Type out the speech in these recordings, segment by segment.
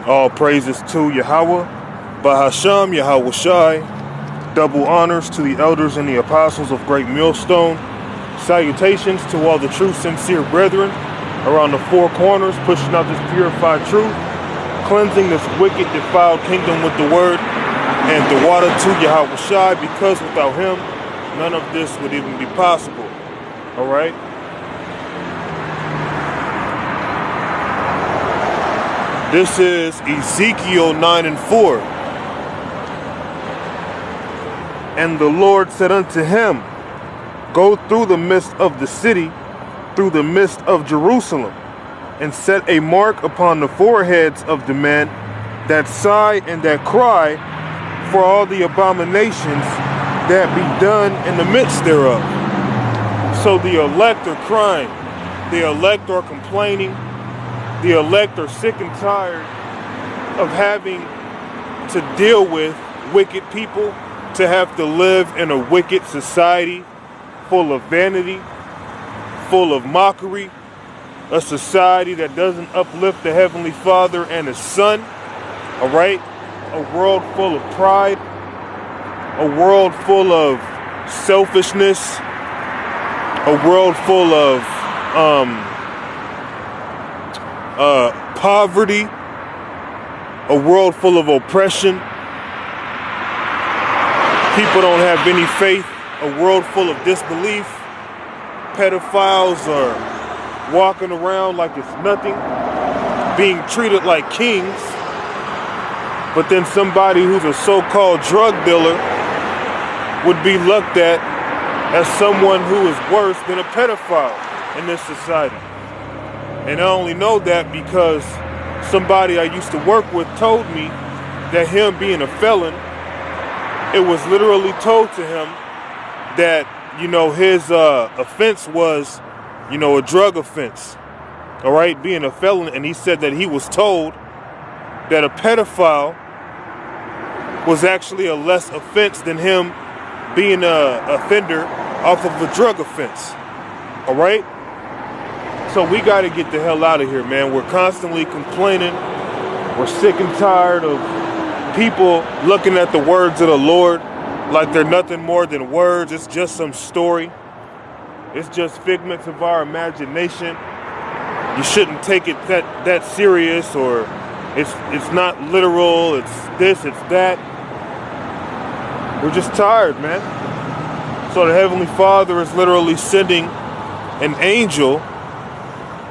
All praises to Yahweh, Bahasham Yahweh Shai. Double honors to the elders and the apostles of Great Millstone. Salutations to all the true sincere brethren around the four corners, pushing out this purified truth, cleansing this wicked defiled kingdom with the word and the water to Yahweh Shai, because without him none of this would even be possible. All right. This is Ezekiel 9:4. And the Lord said unto him, Go through the midst of the city, through the midst of Jerusalem, and set a mark upon the foreheads of the men that sigh and that cry for all the abominations that be done in the midst thereof. So the elect are crying, the elect are complaining, the elect are sick and tired of having to deal with wicked people, to have to live in a wicked society full of vanity, full of mockery, a society that doesn't uplift the Heavenly Father and His Son, all right? A world full of pride, a world full of selfishness, a world full of poverty, a world full of oppression. People don't have any faith, a world full of disbelief. Pedophiles are walking around like it's nothing, being treated like kings. But then somebody who's a so-called drug dealer would be looked at as someone who is worse than a pedophile in this society. And I only know that because somebody I used to work with told me that him being a felon, it was literally told to him that, his offense was, a drug offense. All right, being a felon. And he said that he was told that a pedophile was actually a less offense than him being a offender off of a drug offense. All right. So we got to get the hell out of here, man. We're constantly complaining. We're sick and tired of people looking at the words of the Lord like they're nothing more than words. It's just some story. It's just figments of our imagination. You shouldn't take it that serious, or it's not literal. It's this, it's that. We're just tired, man. So the Heavenly Father is literally sending an angel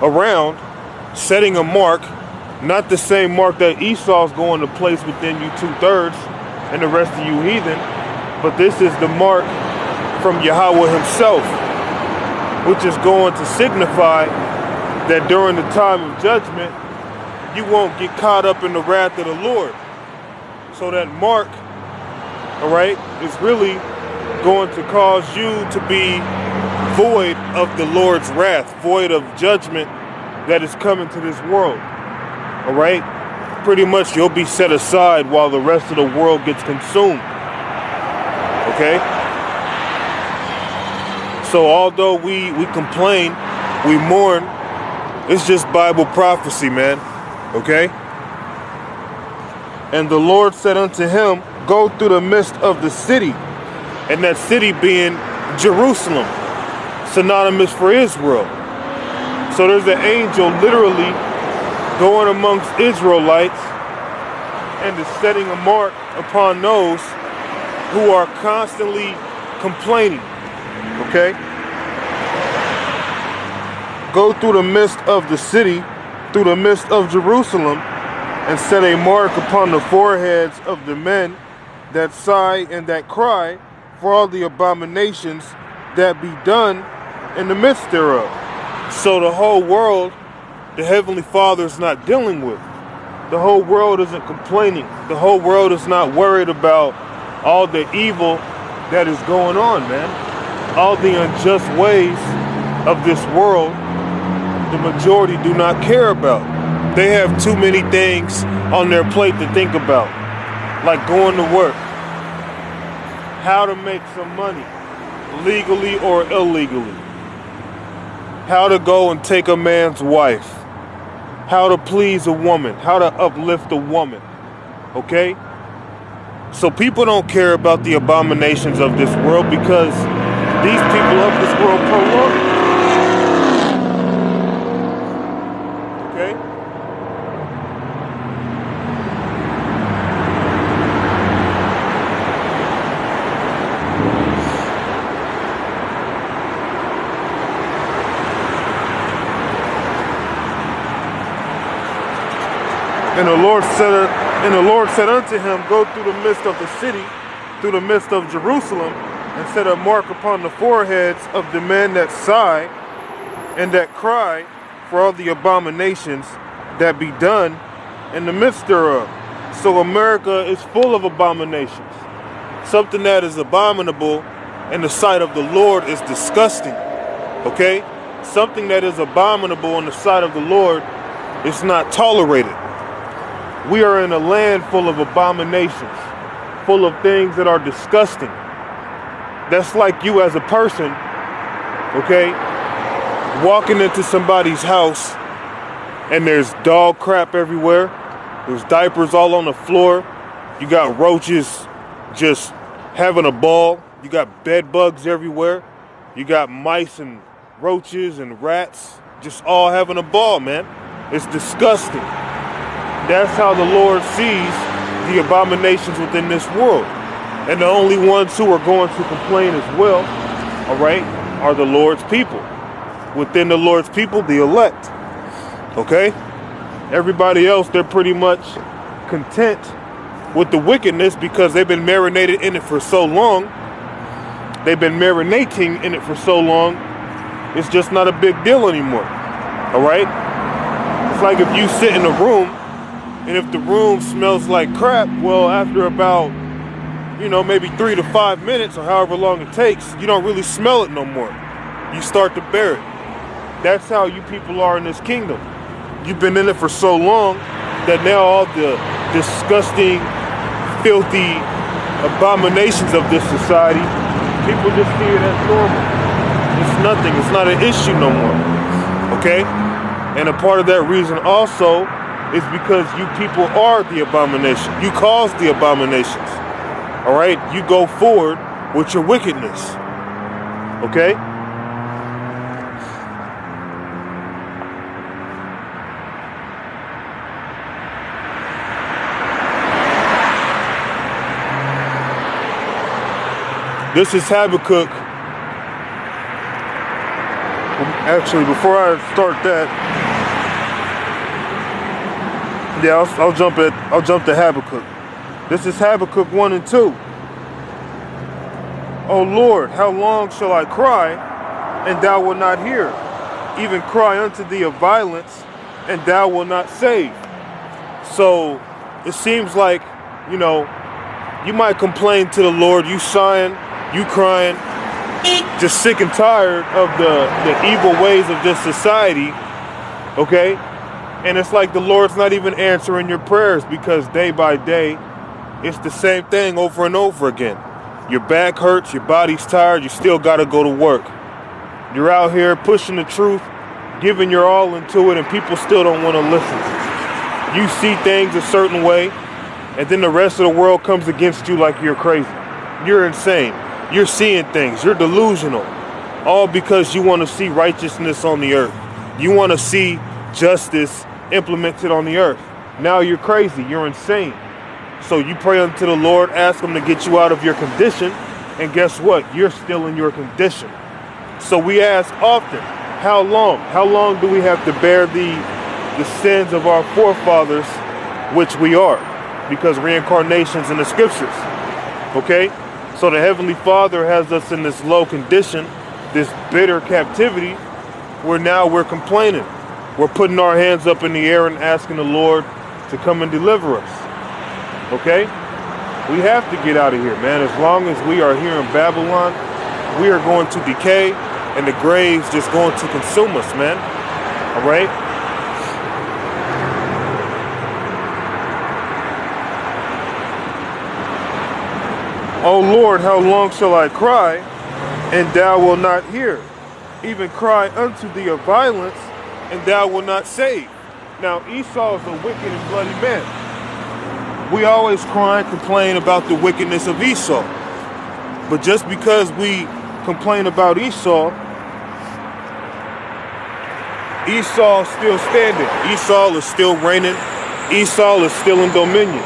around, setting a mark, not the same mark that Esau's going to place within you 2/3 and the rest of you heathen, but this is the mark from Yahweh himself, which is going to signify that during the time of judgment, you won't get caught up in the wrath of the Lord. So that mark, all right, is really going to cause you to be void of the Lord's wrath, void of judgment that is coming to this world. All right? Pretty much you'll be set aside while the rest of the world gets consumed. Okay? So although we complain, we mourn, it's just Bible prophecy, man. Okay? And the Lord said unto him, Go through the midst of the city, and that city being Jerusalem, synonymous for Israel. So there's an angel literally going amongst Israelites and is setting a mark upon those who are constantly complaining. Okay? Go through the midst of the city, through the midst of Jerusalem, and set a mark upon the foreheads of the men that sigh and that cry for all the abominations that be done in the midst thereof. So the whole world, the Heavenly Father is not dealing with. The whole world isn't complaining. The whole world is not worried about all the evil that is going on, man. All the unjust ways of this world, the majority do not care about. They have too many things on their plate to think about, like going to work, how to make some money, legally or illegally, how to go and take a man's wife, how to please a woman, how to uplift a woman. Okay? So people don't care about the abominations of this world because these people of this world prolong it. Okay? And the Lord said unto him, go through the midst of the city, through the midst of Jerusalem, and set a mark upon the foreheads of the men that sigh and that cry for all the abominations that be done in the midst thereof. So America is full of abominations. Something that is abominable in the sight of the Lord is disgusting. Okay? Something that is abominable in the sight of the Lord is not tolerated. We are in a land full of abominations, full of things that are disgusting. That's like you as a person, okay, walking into somebody's house and there's dog crap everywhere. There's diapers all on the floor. You got roaches just having a ball. You got bed bugs everywhere. You got mice and roaches and rats just all having a ball, man. It's disgusting. That's how the Lord sees the abominations within this world. And the only ones who are going to complain as well, all right, are the Lord's people. Within the Lord's people, the elect. Okay? Everybody else, they're pretty much content with the wickedness because they've been marinated in it for so long. They've been marinating in it for so long. It's just not a big deal anymore. All right? It's like if you sit in a room and if the room smells like crap, well, after about, maybe 3 to 5 minutes or however long it takes, you don't really smell it no more. You start to bear it. That's how you people are in this kingdom. You've been in it for so long that now all the disgusting, filthy abominations of this society, people just see it as normal. It's nothing. It's not an issue no more. Okay? And a part of that reason also is because you people are the abomination. You cause the abominations. All right? You go forward with your wickedness. Okay? This is Habakkuk. Actually, before I start that, I'll jump to Habakkuk. This is Habakkuk 1 and 2. O Lord, how long shall I cry, and thou wilt not hear? Even cry unto thee of violence, and thou wilt not save. So it seems like, you might complain to the Lord, you sighing, you crying, just sick and tired of the evil ways of this society, okay? And it's like the Lord's not even answering your prayers because day by day, it's the same thing over and over again. Your back hurts, your body's tired, you still got to go to work. You're out here pushing the truth, giving your all into it, and people still don't want to listen. You see things a certain way, and then the rest of the world comes against you like you're crazy. You're insane. You're seeing things. You're delusional. All because you want to see righteousness on the earth. You want to see justice implemented on the earth. Now you're crazy. You're insane. So you pray unto the Lord, ask him to get you out of your condition, and guess what? You're still in your condition. So we ask often, how long? How long do we have to bear the sins of our forefathers, which we are? Because reincarnation's in the scriptures. Okay? So the Heavenly Father has us in this low condition, this bitter captivity, where now we're complaining. We're putting our hands up in the air and asking the Lord to come and deliver us. Okay? We have to get out of here, man. As long as we are here in Babylon, we are going to decay, and the grave's just going to consume us, man. All right? O Lord, how long shall I cry, and thou wilt not hear? Even cry unto thee of violence, and thou wilt not save. Now, Esau is a wicked and bloody man. We always cry and complain about the wickedness of Esau. But just because we complain about Esau, Esau is still standing. Esau is still reigning. Esau is still in dominion.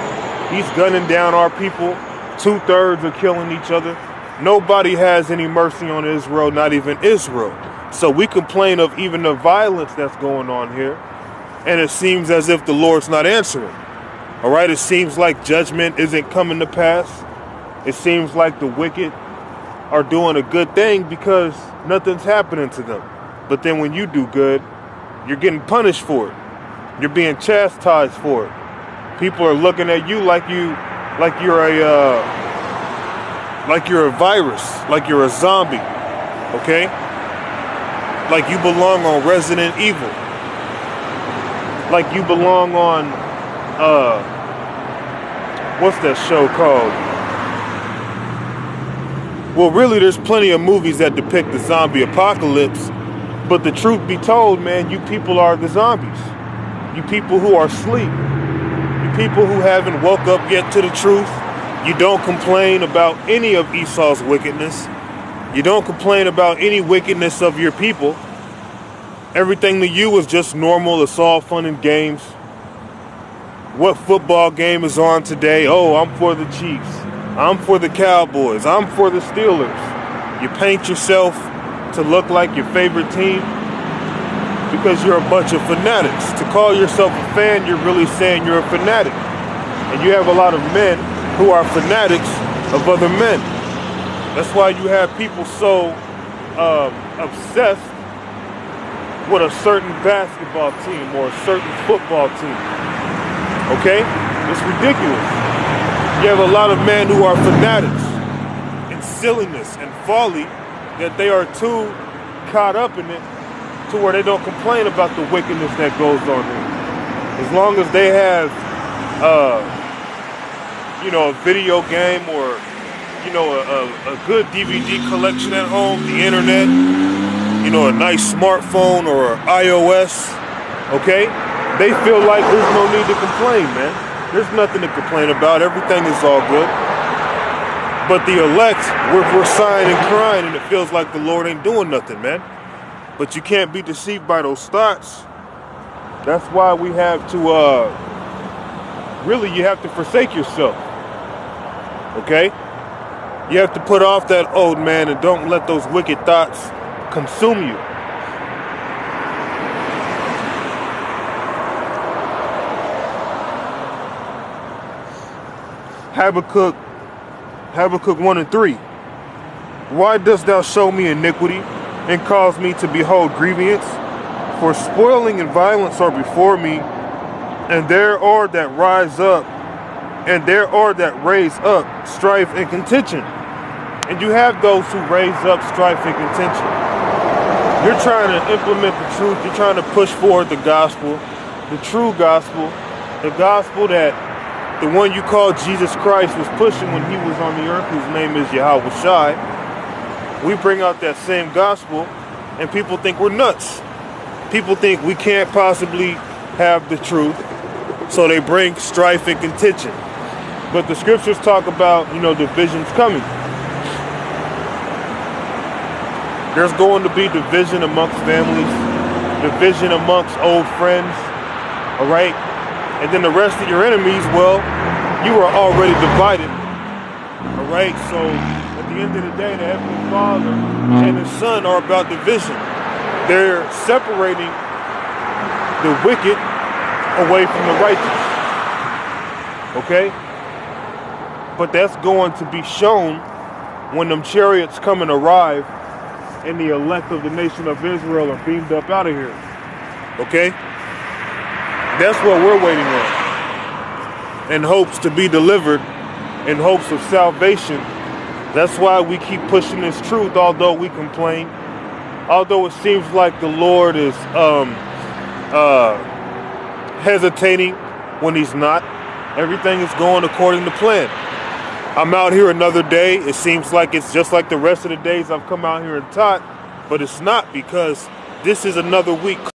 He's gunning down our people. 2/3 are killing each other. Nobody has any mercy on Israel, not even Israel. So we complain of even the violence that's going on here. And it seems as if the Lord's not answering. All right, it seems like judgment isn't coming to pass. It seems like the wicked are doing a good thing because nothing's happening to them. But then when you do good, you're getting punished for it. You're being chastised for it. People are looking at you like you're a virus, like you're a zombie. Okay? Like you belong on Resident Evil. Like you belong on what's that show called? Well, really, there's plenty of movies that depict the zombie apocalypse, but the truth be told, man, you people are the zombies. You people who are asleep. You people who haven't woke up yet to the truth. You don't complain about any of Esau's wickedness. You don't complain about any wickedness of your people. Everything to you is just normal. It's all fun and games. What football game is on today? Oh, I'm for the Chiefs. I'm for the Cowboys. I'm for the Steelers. You paint yourself to look like your favorite team because you're a bunch of fanatics. To call yourself a fan, you're really saying you're a fanatic. And you have a lot of men who are fanatics of other men. That's why you have people so obsessed with a certain basketball team or a certain football team. Okay? It's ridiculous. You have a lot of men who are fanatics in silliness and folly that they are too caught up in it to where they don't complain about the wickedness that goes on here. As long as they have, a video game or, a good DVD collection at home, the internet, a nice smartphone or iOS, okay? They feel like there's no need to complain, man. There's nothing to complain about. Everything is all good. But the elect, we're sighing and crying, and it feels like the Lord ain't doing nothing, man. But you can't be deceived by those thoughts. That's why we have to, you have to forsake yourself. Okay? You have to put off that old man and don't let those wicked thoughts consume you. Habakkuk 1 and 3. Why dost thou show me iniquity and cause me to behold grievance? For spoiling and violence are before me, and there are that rise up, and there are that raise up strife and contention. And you have those who raise up strife and contention. You're trying to implement the truth. You're trying to push forward the gospel, the true gospel, the gospel that the one you call Jesus Christ was pushing when he was on the earth, whose name is Yahweh Shai. We bring out that same gospel, and people think we're nuts. People think we can't possibly have the truth, so they bring strife and contention. But the scriptures talk about, divisions coming. There's going to be division amongst families, division amongst old friends, all right? And then the rest of your enemies, well, you are already divided, all right? So at the end of the day, the Heavenly Father and the Son are about division. They're separating the wicked away from the righteous, okay? But that's going to be shown when them chariots come and arrive and the elect of the nation of Israel are beamed up out of here, okay? That's what we're waiting on, in hopes to be delivered, in hopes of salvation. That's why we keep pushing this truth, although we complain, although it seems like the Lord is hesitating when he's not. Everything is going according to plan. I'm out here another day. It seems like it's just like the rest of the days I've come out here and taught, but it's not, because this is another week